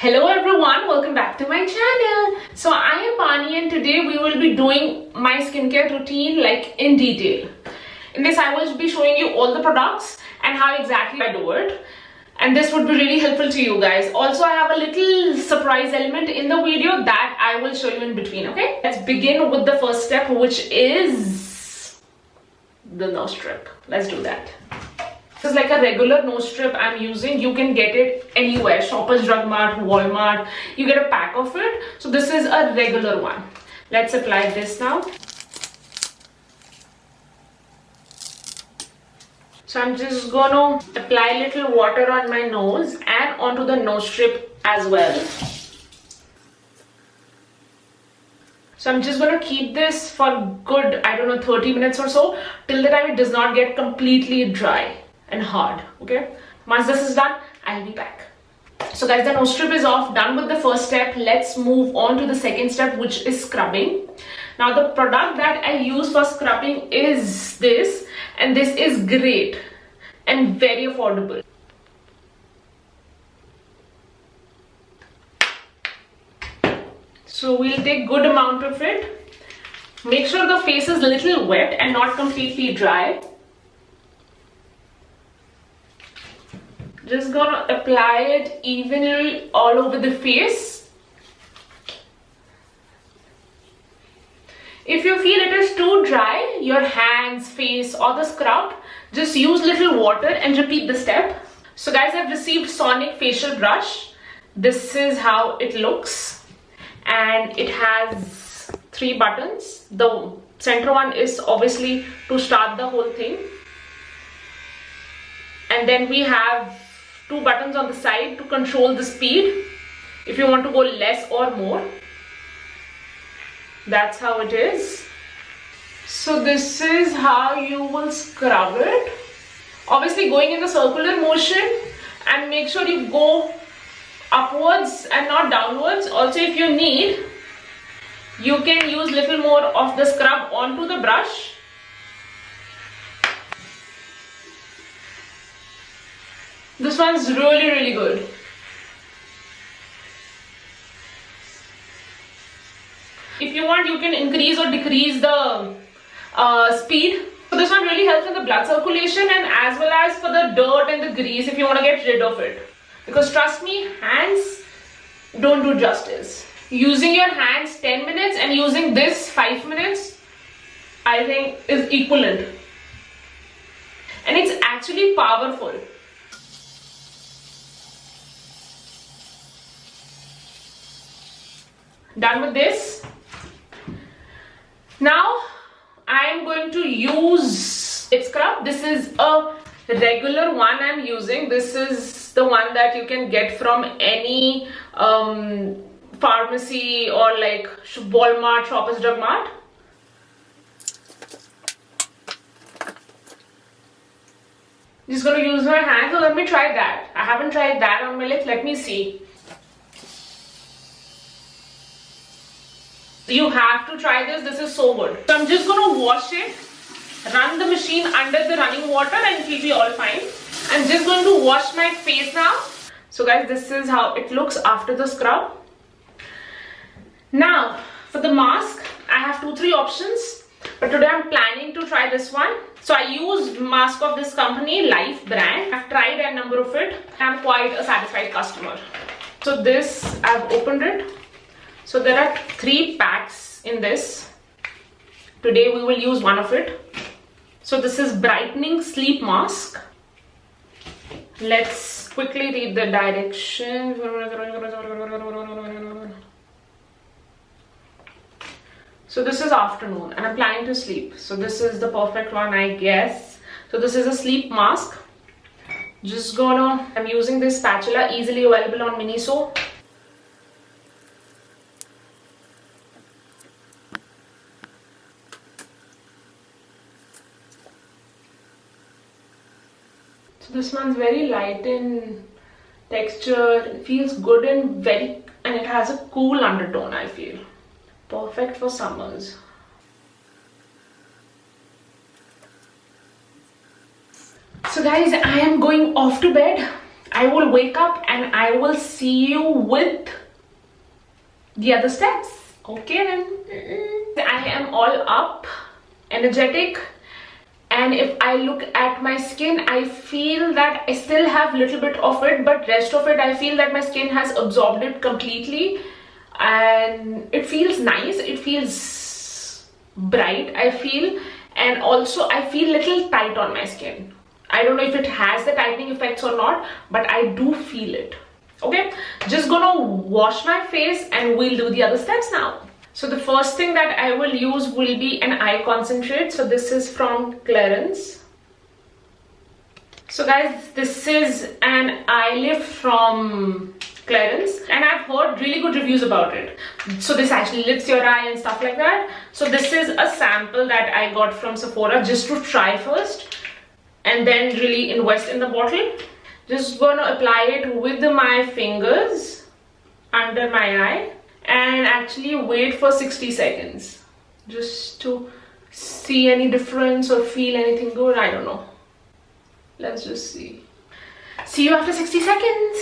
Hello everyone, welcome back to my channel. So I am Bani and today we will be doing my skincare routine like in detail. In this I will be showing you all the products and how exactly I do it. And this would be really helpful to you guys. Also I have a little surprise element in the video that I will show you in between, okay? Let's begin with the first step, which is the nose strip. Let's do that. This is like a regular nose strip I'm using. You can get it anywhere, Shoppers Drug Mart, Walmart. You get a pack of it. So this is a regular one. Let's apply this now. So I'm just gonna apply a little water on my nose and onto the nose strip as well. So I'm just gonna keep this for good, 30 minutes or so, till the time it does not get completely dry and hard. Okay, once this is done, I'll be back. So guys, the nose strip is off, done with the first step. Let's move on to the second step, which is scrubbing. Now the product that I use for scrubbing is this, and this is great and very affordable. So we'll take good amount of it. Make sure the face is a little wet and not completely dry. Just gonna apply it evenly all over the face. If you feel it is too dry, your hands, face or the scrub, just use little water and repeat the step. So guys, I've received Sonic facial brush. This is how it looks. And it has 3 buttons. The center one is obviously to start the whole thing. And then we have 2 buttons on the side to control the speed if you want to go less or more. That's how it is. So this is how you will scrub it. Obviously going in the circular motion, and make sure you go upwards and not downwards. Also, if you need, you can use little more of the scrub onto the brush. This one's really good. If you want, you can increase or decrease the speed. So this one really helps in the blood circulation and as well as for the dirt and the grease if you want to get rid of it. Because trust me, hands don't do justice. Using your hands 10 minutes and using this 5 minutes, I think is equivalent. And it's actually powerful. Done with this. Now I am going to use lip scrub. This is a regular one I'm using. This is the one that you can get from any pharmacy or like Walmart, Shoppers Drug Mart. Just gonna use my hand. So let me try that. I haven't tried that on my lips. Let me see. You have to try this. This is so good. So I'm just going to wash it, run the machine under the running water and it will be all fine. I'm just going to wash my face now. So guys, this is how it looks after the scrub. Now for the mask, I have 2-3 options, but today I'm planning to try this one. So I use mask of this company, Life brand. I've tried a number of it. I'm quite a satisfied customer. So this, I've opened it. So there are 3 packs in this. Today we will use one of it. So this is Brightening Sleep Mask. Let's quickly read the directions. So this is afternoon and I'm planning to sleep. So this is the perfect one, I guess. So this is a sleep mask. I'm using this spatula, easily available on Miniso. So this one's very light in texture, it feels good and it has a cool undertone, I feel. Perfect for summers. So guys, I am going off to bed. I will wake up and I will see you with the other steps. Okay then. I am all up, energetic, and if I look at my skin, I feel that I still have little bit of it, but rest of it I feel that my skin has absorbed it completely, and it feels nice, it feels bright, I feel, and also I feel little tight on my skin. I don't know if it has the tightening effects or not, but I do feel it. Okay, just gonna wash my face and we'll do the other steps now. So the first thing that I will use will be an eye concentrate. So this is from Clarins. So guys, this is an eye lift from Clarins, and I've heard really good reviews about it. So this actually lifts your eye and stuff like that. So this is a sample that I got from Sephora just to try first and then really invest in the bottle. Just gonna apply it with my fingers under my eye and actually wait for 60 seconds just to see any difference or feel anything good. I don't know. Let's just see. See you after 60 seconds.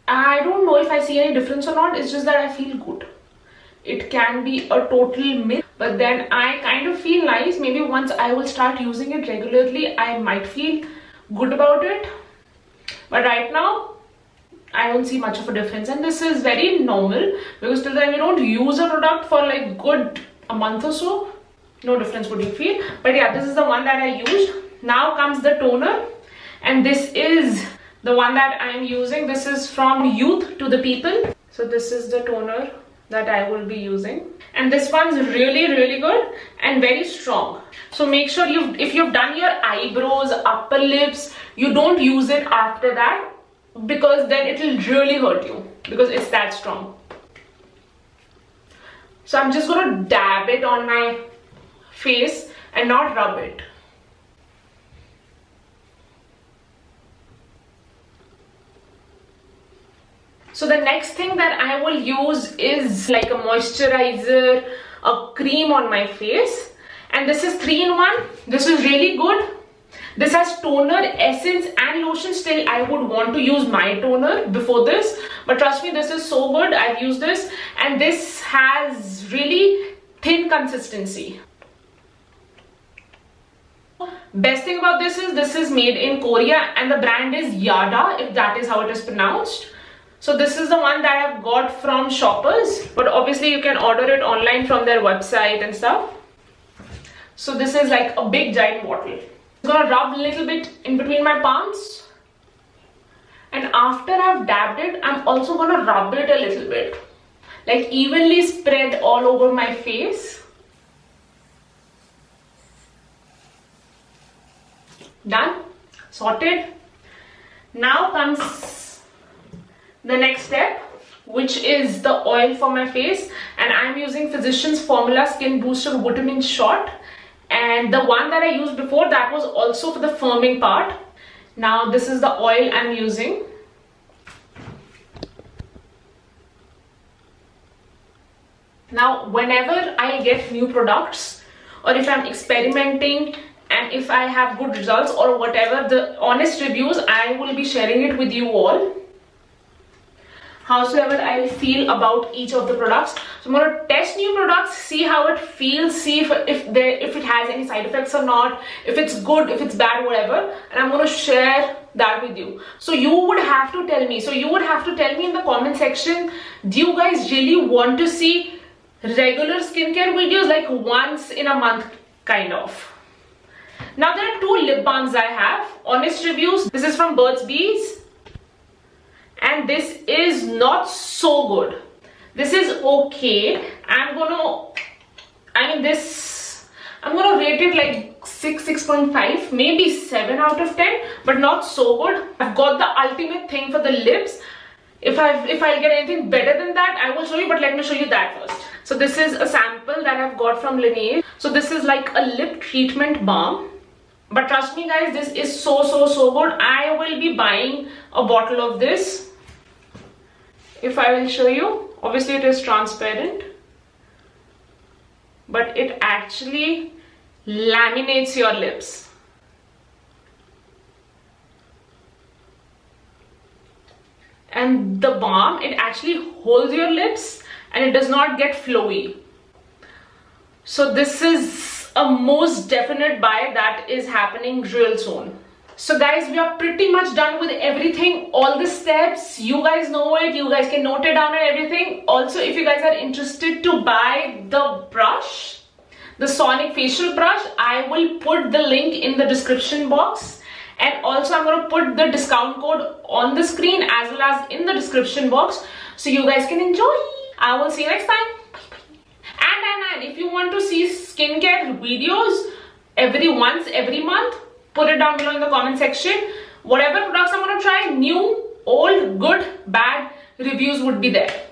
I don't know if I see any difference or not. It's just that I feel good. It can be a total myth, but then I kind of feel nice. Maybe once I will start using it regularly, I might feel good about it. But right now, I don't see much of a difference, and this is very normal because till then we don't use a product for like good a month or so, no difference would you feel. But yeah, this is the one that I used. Now comes the toner, and this is the one that I am using. This is from Youth to the People. So this is the toner that I will be using, and this one's really good and very strong. So make sure if you've done your eyebrows, upper lips, you don't use it after that, because then it will really hurt you because it's that strong. So I'm just going to dab it on my face and not rub it. So the next thing that I will use is like a moisturizer, a cream on my face, and this is 3-in-1. This is really good. This has toner, essence and lotion. Still I would want to use my toner before this, but trust me, this is so good. I've used this, and this has really thin consistency. Best thing about this is made in Korea, and the brand is Yada, if that is how it is pronounced. So this is the one that I've got from Shoppers, but obviously you can order it online from their website and stuff. So this is like a big giant bottle. I'm gonna rub a little bit in between my palms, and after I've dabbed it, I'm also gonna rub it a little bit, like evenly spread all over my face. Done, sorted. Now comes the next step, which is the oil for my face, and I'm using Physicians Formula Skin Booster Vitamin Shot, and the one that I used before, that was also for the firming part. Now this is the oil I'm using. Now whenever I get new products, or if I'm experimenting and if I have good results or whatever, the honest reviews, I will be sharing it with you all, howsoever I feel about each of the products. So I'm going to test new products, see how it feels, see if it has any side effects or not, if it's good, if it's bad, whatever, and I'm going to share that with you. So you would have to tell me. So you would have to tell me in the comment section, do you guys really want to see regular skincare videos, like once in a month kind of? Now there are 2 lip balms I have, honest reviews. This is from Burt's Bees, and this is not so good. This is okay. I'm gonna rate it like 6.5, maybe 7 out of 10, but not so good. I've got the ultimate thing for the lips. If I'll get anything better than that, I will show you, but let me show you that first. So this is a sample that I've got from Laneige. So this is like a lip treatment balm, but trust me guys, this is so good. I will be buying a bottle of this. If I will show you, obviously it is transparent, but it actually laminates your lips. and the balm, it actually holds your lips and it does not get flowy. So this is a most definite buy that is happening real soon. So guys, we are pretty much done with everything, all the steps. You guys know it, you guys can note it down and everything. Also, if you guys are interested to buy the brush, the Sonic facial brush, I will put the link in the description box. And also I'm going to put the discount code on the screen as well as in the description box, so you guys can enjoy. I will see you next time. And if you want to see skincare videos every month, put it down below in the comment section. Whatever products I'm going to try, new, old, good, bad, reviews would be there.